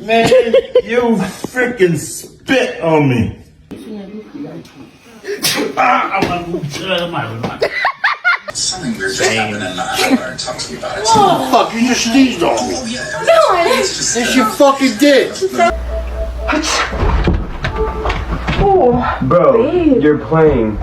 Man, you freaking spit on me. Something weird just happened and I learned talk to me about it. Fuck, you just sneezed on me. Oh yeah. No, I didn't. Yes, you fucking did. Bro, you're playing.